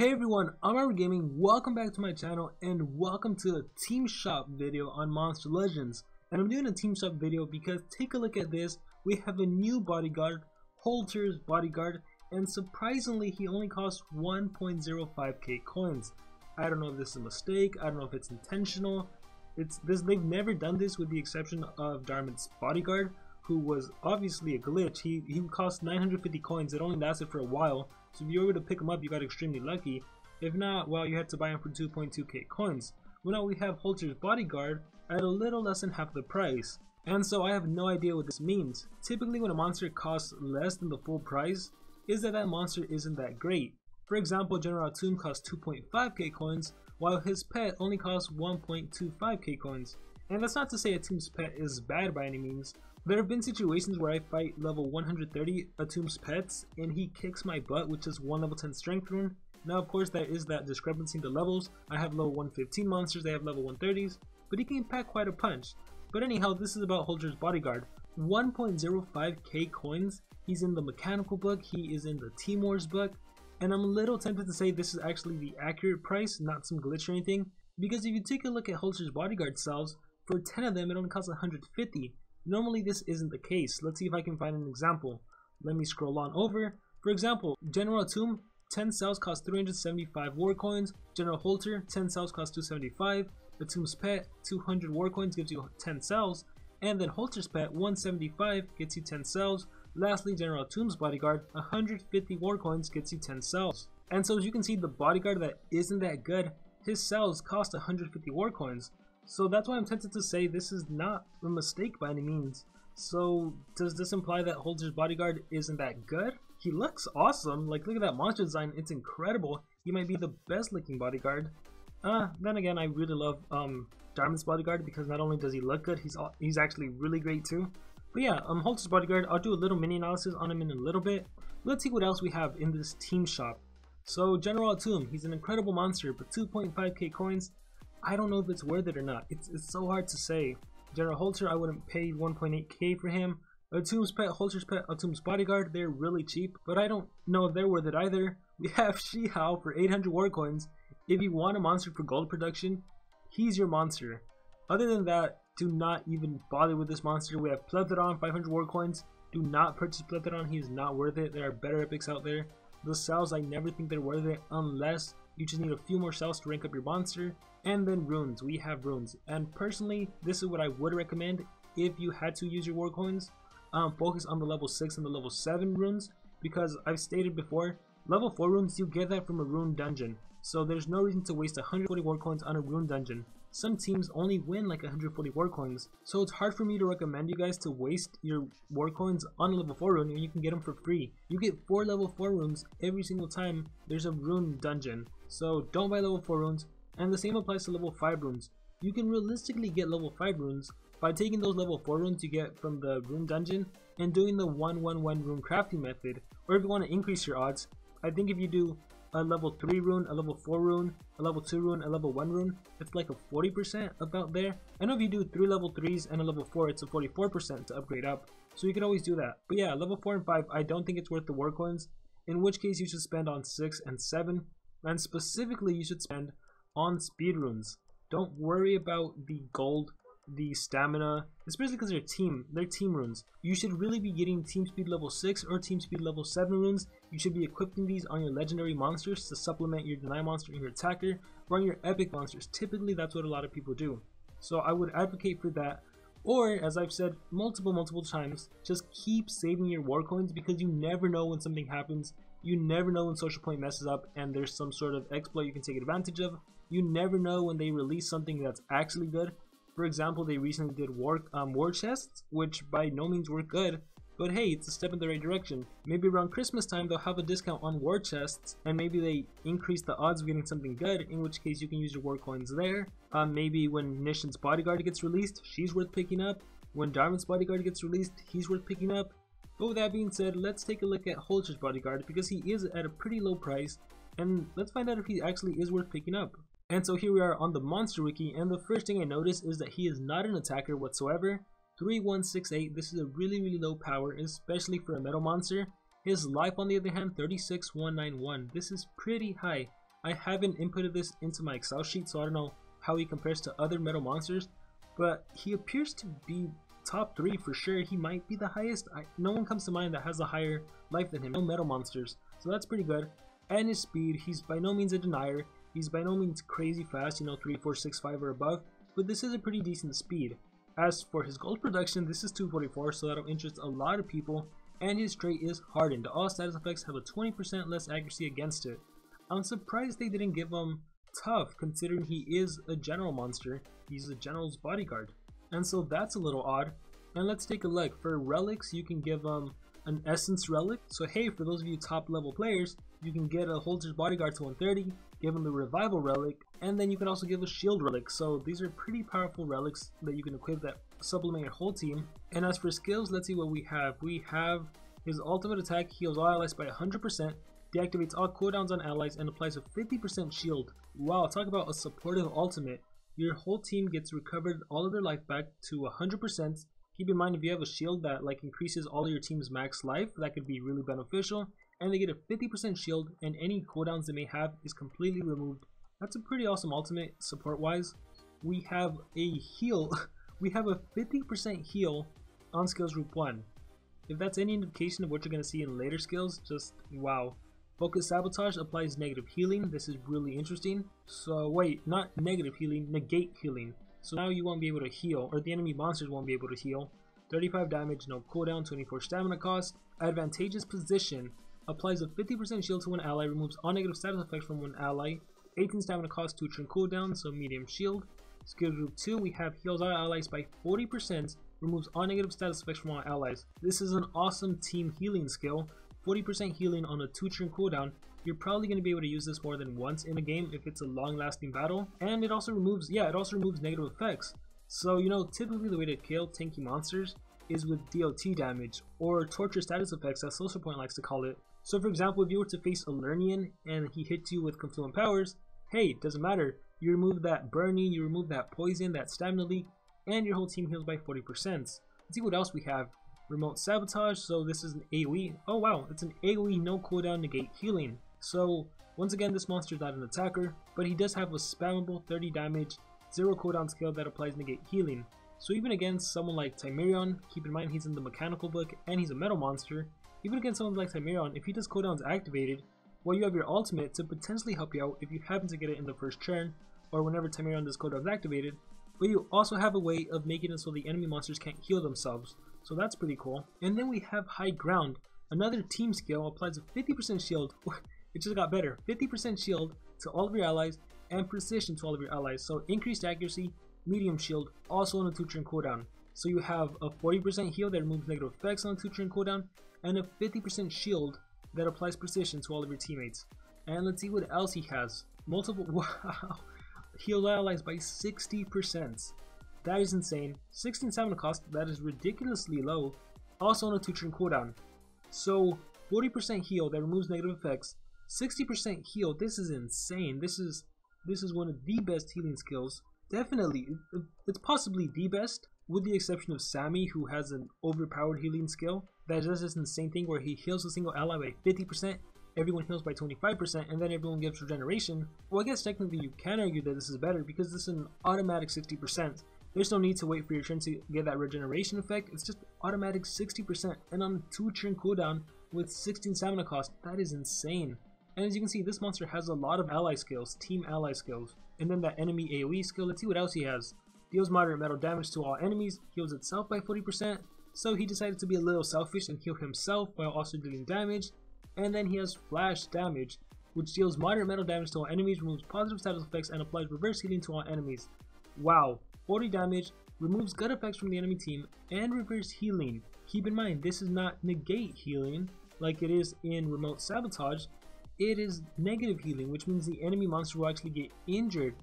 Hey everyone, I'm Our Gaming. Welcome back to my channel and welcome to a team shop video on Monster Legends. And I'm doing a team shop video because take a look at this. We have a new bodyguard, Holter's bodyguard, and surprisingly he only costs 1.05k coins. I don't know if this is a mistake, I don't know if it's intentional. They've never done this with the exception of Darmit's bodyguard, who was obviously a glitch. He cost 950 coins. It only lasted for a while, so if you were able to pick him up you got extremely lucky. If not, well, you had to buy him for 2.2k coins. Well, now we have Holter's bodyguard at a little less than half the price, and so I have no idea what this means. Typically when a monster costs less than the full price, is that monster isn't that great. For example, General Attune costs 2.5k coins while his pet only costs 1.25k coins. And that's not to say Attune's pet is bad by any means. There have been situations where I fight level 130 Attune's pets and he kicks my butt with just one level 10 strength rune. Now of course there is that discrepancy in the levels. I have level 115 monsters, they have level 130s, but he can pack quite a punch. But anyhow, this is about Holter's bodyguard. 1.05k coins, he's in the mechanical book, he is in the Team Wars book, and I'm a little tempted to say this is actually the accurate price, not some glitch or anything, because if you take a look at Holter's bodyguard cells, for 10 of them it only costs 150. Normally this isn't the case. Let's see if I can find an example. Let me scroll on over. For example, General Attune, 10 cells cost 375 war coins. General Holter, 10 cells cost 275. Attune's pet, 200 war coins gives you 10 cells. And then Holter's pet, 175 gets you 10 cells. Lastly, General Attune's bodyguard, 150 war coins gets you 10 cells. And so as you can see, the bodyguard that isn't that good, his cells cost 150 war coins. So that's why I'm tempted to say this is not a mistake by any means. So does this imply that Holter's bodyguard isn't that good? He looks awesome. Like, look at that monster design, it's incredible. He might be the best looking bodyguard. Then again, I really love Darmit's bodyguard because not only does he look good, he's actually really great too. But yeah, Holter's bodyguard, I'll do a little mini analysis on him in a little bit. Let's see what else we have in this team shop. So General Attune, he's an incredible monster, but 2.5k coins, I don't know if it's worth it or not. It's so hard to say. General Holter, I wouldn't pay 1.8k for him. Attune's pet, Holter's pet, Attune's bodyguard, they're really cheap, but I don't know if they're worth it either. We have Shihao for 800 war coins. If you want a monster for gold production, he's your monster. Other than that, do not even bother with this monster. We have Plethodon, 500 war coins. Do not purchase Plethodon, he is not worth it. There are better epics out there. The cells, I never think they're worth it unless you just need a few more cells to rank up your monster. And then runes, we have runes, and personally this is what I would recommend if you had to use your war coins. Focus on the level 6 and the level 7 runes, because I've stated before, level 4 runes you get that from a rune dungeon, so there's no reason to waste 140 war coins on a rune dungeon. Some teams only win like 140 war coins, so it's hard for me to recommend you guys to waste your war coins on a level 4 rune when you can get them for free. You get 4 level 4 runes every single time there's a rune dungeon, so don't buy level 4 runes. And the same applies to level 5 runes. You can realistically get level 5 runes by taking those level 4 runes you get from the rune dungeon and doing the 1-1-1 rune crafting method. Or if you want to increase your odds, I think if you do a level 3 rune, a level 4 rune, a level 2 rune, a level 1 rune, it's like a 40% about there. I know if you do 3 level 3s and a level 4, it's a 44% to upgrade up. So you can always do that. But yeah, level 4 and 5, I don't think it's worth the war coins. In which case you should spend on 6 and 7. And specifically you should spend on speed runes. Don't worry about the gold, the stamina, especially because they're team runes. You should really be getting team speed level 6 or team speed level 7 runes. You should be equipping these on your legendary monsters to supplement your deny monster and your attacker, or on your epic monsters. Typically that's what a lot of people do. So I would advocate for that. Or, as I've said multiple times, just keep saving your war coins, because you never know when something happens. You never know when Social Point messes up and there's some sort of exploit you can take advantage of. You never know when they release something that's actually good. For example, they recently did war chests, which by no means were good, but hey, it's a step in the right direction. Maybe around Christmas time they'll have a discount on war chests, and maybe they increase the odds of getting something good, in which case you can use your war coins there. Maybe when Nishan's bodyguard gets released, she's worth picking up. When Darmit's bodyguard gets released, he's worth picking up. But with that being said, let's take a look at Holter's bodyguard, because he is at a pretty low price, and let's find out if he actually is worth picking up. And so here we are on the monster wiki, and the first thing I notice is that he is not an attacker whatsoever. 3168, this is a really low power, especially for a metal monster. His life on the other hand, 36191, this is pretty high. I haven't inputted this into my Excel sheet, so I don't know how he compares to other metal monsters, but he appears to be top 3 for sure. He might be the highest. No one comes to mind that has a higher life than him. No metal monsters, so that's pretty good. And his speed, he's by no means a denier. He's by no means crazy fast, you know, 3, 4, 6, 5 or above, but this is a pretty decent speed. As for his gold production, this is 244, so that'll interest a lot of people. And his trait is hardened. All status effects have a 20% less accuracy against it. I'm surprised they didn't give him tough, considering he is a general monster. He's a general's bodyguard, and so that's a little odd. And let's take a look. For relics, you can give him an essence relic. So hey, for those of you top level players, you can get a Holter's bodyguard to 130, give him the revival relic, and then you can also give a shield relic. So these are pretty powerful relics that you can equip that supplement your whole team. And as for skills, let's see what we have. We have his ultimate attack heals all allies by 100%, deactivates all cooldowns on allies, and applies a 50% shield. Wow, talk about a supportive ultimate. Your whole team gets recovered all of their life back to 100%. Keep in mind, if you have a shield that like increases all of your team's max life, that could be really beneficial. And they get a 50% shield, and any cooldowns they may have is completely removed. That's a pretty awesome ultimate support wise. We have a heal. We have a 50% heal on skills group 1. If that's any indication of what you're going to see in later skills, just wow. Focus Sabotage applies negative healing. This is really interesting. So wait, not negative healing, negate healing. So now you won't be able to heal, or the enemy monsters won't be able to heal. 35 damage, no cooldown, 24 stamina cost. Advantageous Position applies a 50% shield to one ally, removes all negative status effects from one ally. 18 stamina cost, 2 turn cooldown, so medium shield. Skill group 2, we have heals all allies by 40%, removes all negative status effects from all allies. This is an awesome team healing skill. 40% healing on a 2 turn cooldown. You're probably going to be able to use this more than once in a game if it's a long lasting battle. And it also removes, negative effects. So, you know, typically the way to kill tanky monsters is with DOT damage, or torture status effects as Social Point likes to call it. So for example, if you were to face a Lernian and he hits you with confluent powers, hey, doesn't matter. You remove that burning, you remove that poison, that stamina leak, and your whole team heals by 40%. Let's see what else we have. Remote Sabotage, so this is an AoE. Oh wow, it's an AoE no cooldown negate healing. So once again, this monster is not an attacker, but he does have a spammable 30 damage, 0 cooldown skill that applies negate healing. So even against someone like Timerion, keep in mind he's in the mechanical book and he's a metal monster, even against someone like Timerion, if he does cooldowns activated, well, you have your ultimate to potentially help you out if you happen to get it in the first turn, or whenever Timerion does cooldowns activated, but you also have a way of making it so the enemy monsters can't heal themselves. So that's pretty cool. And then we have High Ground, another team skill, applies a 50% shield, it just got better, 50% shield to all of your allies, and precision to all of your allies. So increased accuracy, medium shield, also on a 2 turn cooldown. So you have a 40% heal that removes negative effects on a 2 turn cooldown, and a 50% shield that applies precision to all of your teammates. And let's see what else he has. Multiple, wow, heal allies by 60%. That is insane. 16 stamina cost, that is ridiculously low. Also on a 2 turn cooldown. So 40% heal that removes negative effects. 60% heal, this is insane. This is one of the best healing skills. Definitely, it's possibly the best, with the exception of Sammy, who has an overpowered healing skill that does this insane thing where he heals a single ally by 50%, everyone heals by 25%, and then everyone gets regeneration. Well, I guess technically you can argue that this is better because this is an automatic 60%. There's no need to wait for your turn to get that regeneration effect, it's just automatic 60%, and on a 2 turn cooldown with 16 stamina cost, that is insane. And as you can see, this monster has a lot of ally skills, team ally skills. And then that enemy AoE skill, let's see what else he has. Deals moderate metal damage to all enemies, heals itself by 40%, so he decided to be a little selfish and heal himself while also dealing damage. And then he has flash damage, which deals moderate metal damage to all enemies, removes positive status effects, and applies reverse healing to all enemies. Wow, 40 damage, removes gut effects from the enemy team, and reverse healing. Keep in mind, this is not negate healing like it is in Remote Sabotage. It is negative healing, which means the enemy monster will actually get injured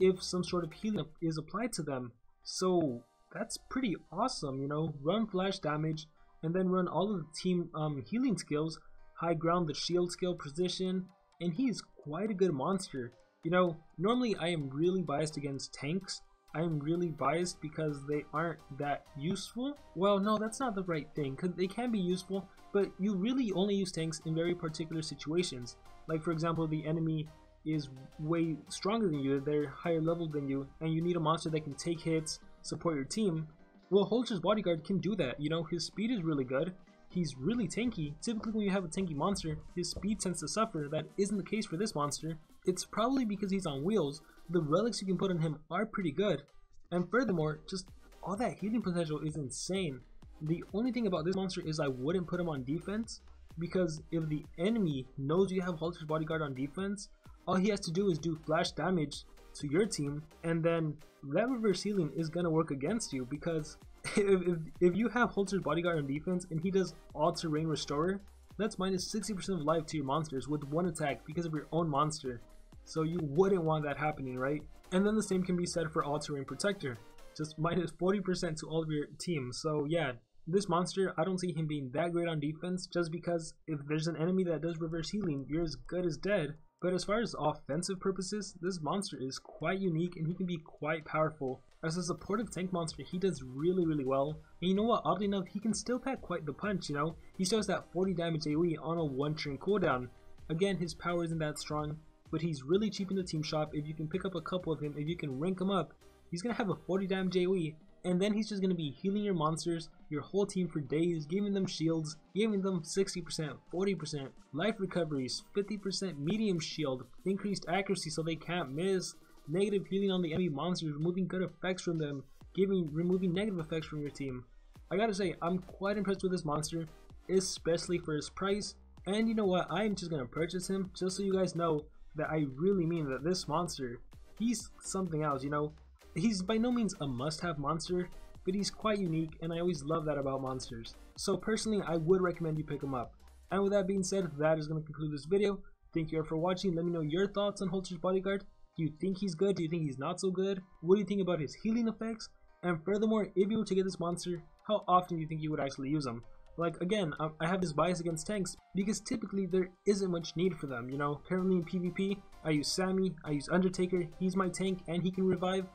if some sort of healing is applied to them. So that's pretty awesome, you know. Run flash damage and then run all of the team healing skills, High Ground, the shield skill, precision, and he's quite a good monster. You know, normally I am really biased against tanks. I am really biased because they aren't that useful. Well, no, that's not the right thing, because they can be useful, but you really only use tanks in very particular situations. Like for example, the enemy is way stronger than you, they're higher level than you, and you need a monster that can take hits, support your team, well, Holter's Bodyguard can do that. You know, his speed is really good. He's really tanky. Typically when you have a tanky monster, his speed tends to suffer. That isn't the case for this monster. It's probably because he's on wheels. The relics you can put on him are pretty good. And furthermore, just all that healing potential is insane. The only thing about this monster is I wouldn't put him on defense, because if the enemy knows you have Holter's Bodyguard on defense, all he has to do is do flash damage to your team, and then that reverse healing is gonna work against you, because if you have Holter's Bodyguard on defense and he does all terrain restorer, that's minus 60% of life to your monsters with one attack because of your own monster. So you wouldn't want that happening, right? And then the same can be said for all terrain protector, just minus 40% to all of your team. So yeah, this monster, I don't see him being that great on defense, just because if there's an enemy that does reverse healing, you're as good as dead. But as far as offensive purposes, this monster is quite unique and he can be quite powerful. As a supportive tank monster, he does really well. And you know what, oddly enough, he can still pack quite the punch, you know? He still has that 40 damage AoE on a 1 turn cooldown. Again, his power isn't that strong, but he's really cheap in the team shop. If you can pick up a couple of him, if you can rank him up, he's gonna have a 40 damage AoE. And then he's just going to be healing your monsters, your whole team for days, giving them shields, giving them 60%, 40%, life recoveries, 50% medium shield, increased accuracy so they can't miss, negative healing on the enemy monsters, removing good effects from them, removing negative effects from your team. I gotta say, I'm quite impressed with this monster, especially for his price. And you know what, I'm just going to purchase him just so you guys know that I really mean that this monster, he's something else, you know? He's by no means a must-have monster, but he's quite unique, and I always love that about monsters. So personally, I would recommend you pick him up. And with that being said, that is going to conclude this video. Thank you all for watching. Let me know your thoughts on Holter's Bodyguard. Do you think he's good? Do you think he's not so good? What do you think about his healing effects? And furthermore, if you were to get this monster, how often do you think you would actually use him? Like, again, I have this bias against tanks because typically there isn't much need for them, you know? Currently in PvP, I use Sammy, I use Undertaker, he's my tank and he can revive.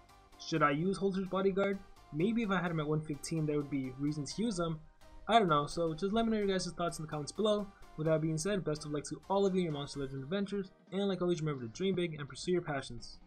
Should I use Holter's Bodyguard? Maybe if I had him at 115 there would be reasons to use him. I don't know, so just let me know your guys' thoughts in the comments below. With that being said, best of luck to all of you in your Monster Legends adventures, and like always, remember to dream big and pursue your passions.